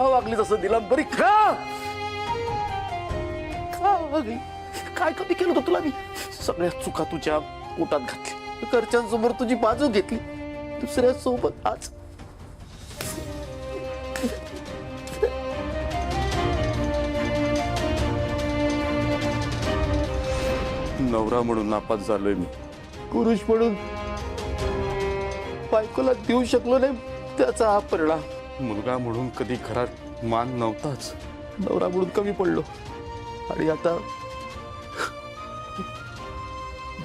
का वागली तसं निलांबरी? का वागली? काय कमी केलं होतं तुला मी? सगळ्या चुका तुझ्या पोटात घातली, घरच्यांसमोर तुझी बाजू घेतली, दुसऱ्या सोबत आज नवरा म्हणून नापास झालोय मी, पुरुष म्हणून बायकोला देऊ शकलो नाही, त्याचा हा परिणाम. मुलगा म्हणून कधी घरात मान नव्हताच, नवरा म्हणून कमी पडलो आणि आता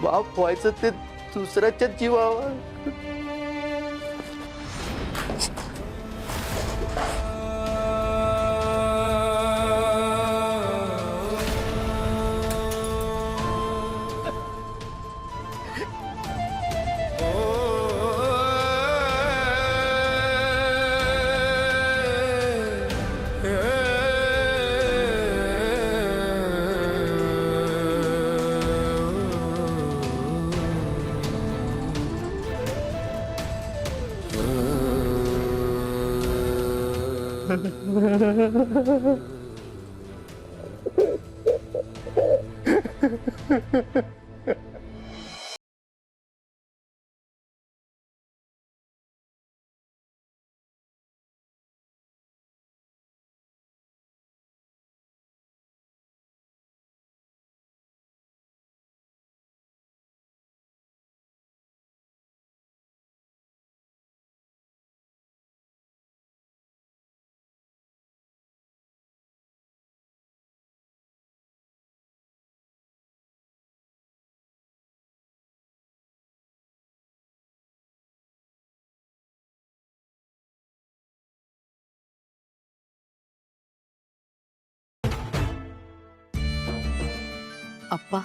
बाप व्हायचं ते दुसऱ्याच्या जीवावर. अप्पा,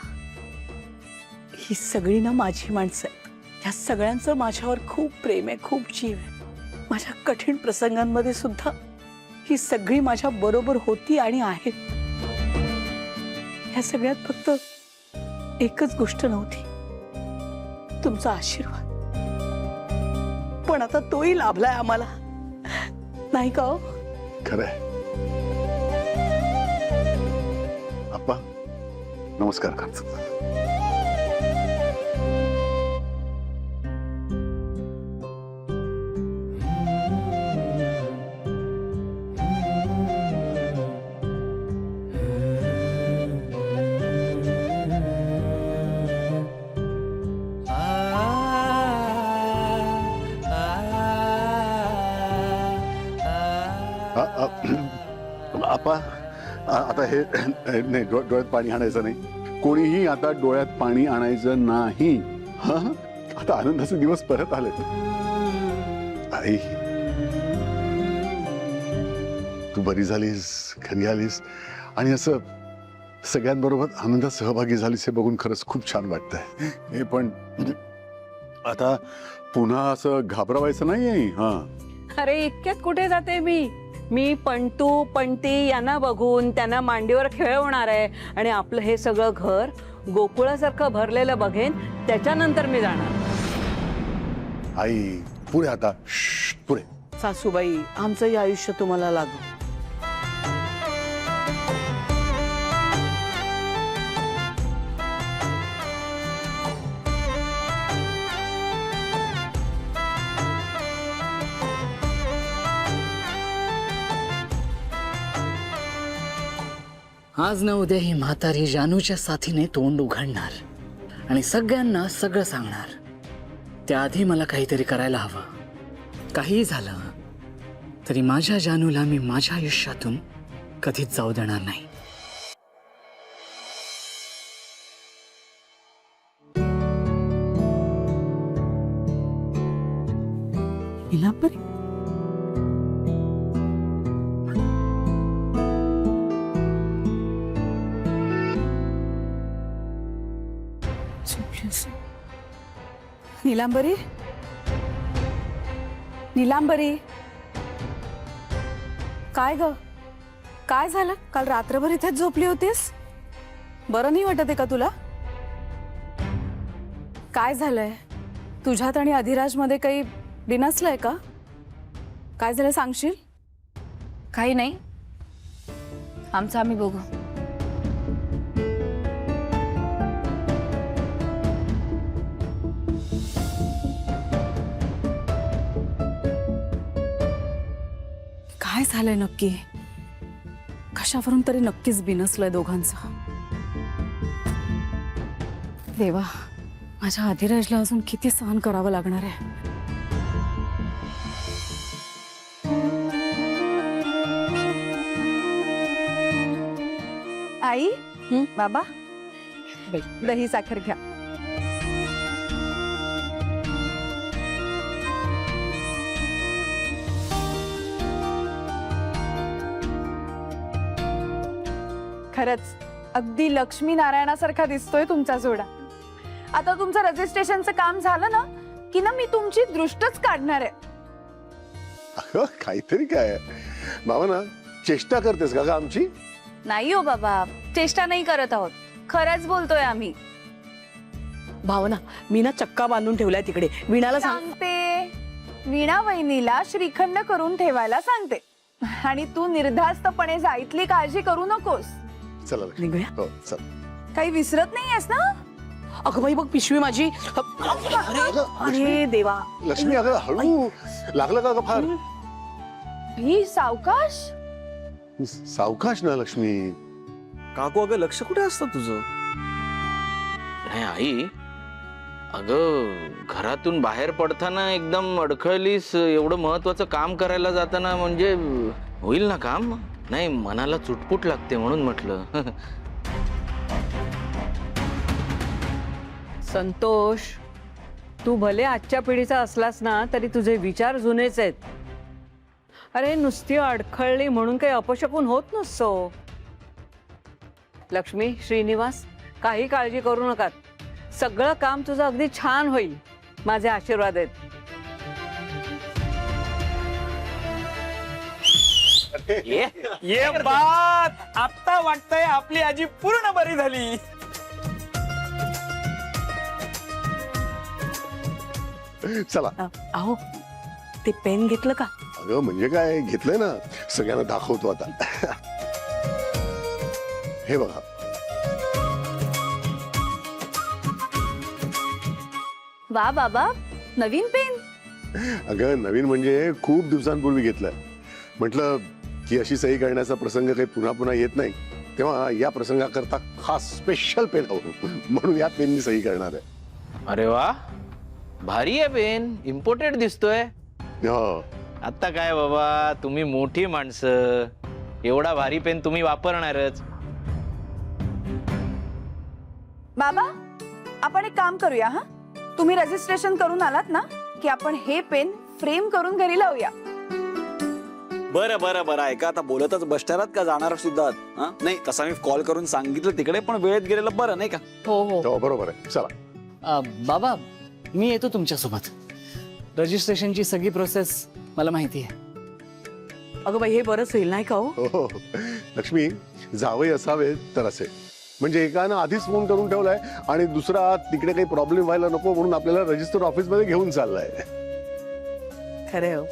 ही सगळी ना माझी माणसं आहेत. ह्या सगळ्यांचं माझ्यावर खूप प्रेम आहे, खूप जीव आहे. माझ्या कठीण प्रसंगांमध्ये सुद्धा ही सगळी माझ्या बरोबर होती आणि आहेत. ह्या सगळ्यात फक्त एकच गोष्ट नव्हती, तुमचा आशीर्वाद. पण आता तोही लाभलाय आम्हाला, नाही का? खरंय. अप्पा नमस्कार करतो. अप्पा आता हे नाही, डोळ्यात पाणी आणायचं नाही. कोणीही आता डोळ्यात पाणी आणायचं नाही. हा, आता आनंदाचे दिवस परत आले. आई तू बरी झालीस, घरी आलीस आणि असं सगळ्यांबरोबर आनंदात सहभागी झालीस हे बघून खरंच खूप छान वाटतंय. हे पण आता पुन्हा असं घाबरवायचं नाही. हा, अरे इतक्यात कुठे जाते मी पंटू पंटी यांना बघून त्यांना मांडीवर खेळवणार आहे आणि आपलं हे सगळं घर गोकुळासारखं भरलेलं बघेन, त्याच्यानंतर मी जाणार. आई पुढे आता, पुढे. सासूबाई, आमचंही आयुष्य तुम्हाला लागू. आज न उद्या ही म्हातारी जानूच्या साथीने तोंड उघडणार आणि सगळ्यांना सगळं सांगणार. त्याआधी मला काहीतरी करायला हवं. काही झालं तरी माझ्या जानूला मी माझ्या आयुष्यातून कधीच जाऊ देणार नाही. निलांबरी, नीलांबरी, नीलांबरी, काय ग, काय झालं? काल रात्रभर इथेच झोपली होतीस? बरं नाही वाटत आहे का तुला? काय झालंय तुझ्यात आणि अधिराज मध्ये? काही बिनसलंय का? काय झालं सांगशील? काही नाही, आमचं आम्ही बघू. काय झालंय नक्की? कशावरून तरी नक्कीच बिनसलंय दोघांचं. देवा, माझ्या अधिराजला अजून किती सहन करावं लागणार आहे. आई, बाबा, दही साखर घ्या. खरंच अगदी लक्ष्मी नारायणासारखा दिसतोय तुमचा जोडा. आता तुमचं रजिस्ट्रेशनचं काम झालं ना की ना मी तुमची दृष्टच काढणार आहे. अगं काहीतरी काय बाबा ना, चेष्टा करतेस का आमची? नाही हो बाबा, चेष्टा नाही करत आहोत, खरंच बोलतोय आम्ही. भावना, मी ना चक्का बांधून ठेवलाय तिकडे. वीणाला सांग. सांगते, वीणा वहिनीला श्रीखंड करून ठेवायला सांगते. आणि तू निर्धास्तपणे जा, इथली काळजी करू नकोस. चला लक्ष्मी. निघूया. हो चल. काही विसरत नाहीयेस ना? अगं बाई बघ, पिशवी माझी. अरे देवा. लक्ष्मी अगं हळू, लागलं का ग फार? ही सावकाश. सावकाश ना लक्ष्मी. काकू अगं लक्ष कुठे असतं तुझं? नाही आई, अगं घरातून बाहेर पडताना एकदम अडखळलीस. एवढं महत्वाचं काम करायला जाताना म्हणजे होईल ना काम? नाही, मनाला चुटपुट लागते म्हणून म्हटलं. संतोष, तू भले आजच्या पिढीचा असलास ना तरी तुझे विचार जुनेच आहेत. अरे नुसती अडखळली म्हणून काही अपशकुन होत नसतो. लक्ष्मी, श्रीनिवास, काही काळजी करू नका. सगळं काम तुझं अगदी छान होईल. माझे आशीर्वाद आहेत. ये बात, आता वाटतंय आपली आजी पूर्ण बरी झाली. चला. अहो, ते पेन घेतलं का? अगं म्हणजे काय, घेतलंय ना, सगळ्यांना दाखवतो आता. हे बघा. वा बाबा, नवीन पेन. अगं नवीन म्हणजे खूप दिवसांपूर्वी घेतलंय. म्हटलं की अशी सही करण्याचा प्रसंग काही पुन्हा पुन्हा येत नाही, तेव्हा या प्रसंगाकरता खास स्पेशल पेन हवं म्हणून या पेननी सही करणार आहे. अरे वा, भारी आहे पेन. इम्पोर्टेड दिसतोय. हो. आता काय बाबा, तुम्ही मोठी माणसं, एवढा भारी पेन तुम्ही वापरणारच. बाबा, आपण एक काम करूया. हा, तुम्ही रजिस्ट्रेशन करून आलात ना की आपण हे पेन फ्रेम करून घरी लावूया. बरं बरं बरं, ऐका, आता बोलतच बसणारात का जाणार सुद्धा? नाही, तसा मी कॉल करून सांगितलं तिकडे, पण वेळेत गेलेलं बरं नाही का? हो हो. हो बरोबर आहे. चला. बाबा, मी येतो तुमच्यासोबत. रजिस्ट्रेशनची सगळी प्रोसेस मला माहिती आहे. अगं बाई, हे बरंच होईल नाही का? हो, हो हो. लक्ष्मी, जावई असावे तर असे, म्हणजे एकानं आधीच फोन करून ठेवलाय आणि दुसरा तिकडे काही प्रॉब्लेम व्हायला नको म्हणून आपल्याला रजिस्टर ऑफिस मध्ये घेऊन चाललाय. खरंय हो.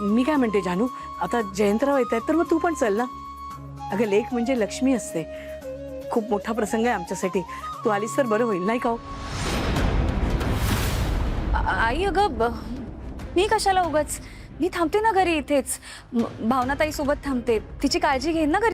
मी काय म्हणते जानू, आता जयंतराव येत आहेत तर मग तू पण चल ना. अगं लेक म्हणजे लक्ष्मी असते. खूप मोठा प्रसंग आहे आमच्यासाठी. तू आलीस तर बरं होईल नाही का? आई, अगं मी कशाला उगाच, मी थांबते ना घरी इथेच. भावनाताई सोबत थांबते, तिची काळजी घेईन ना घरी.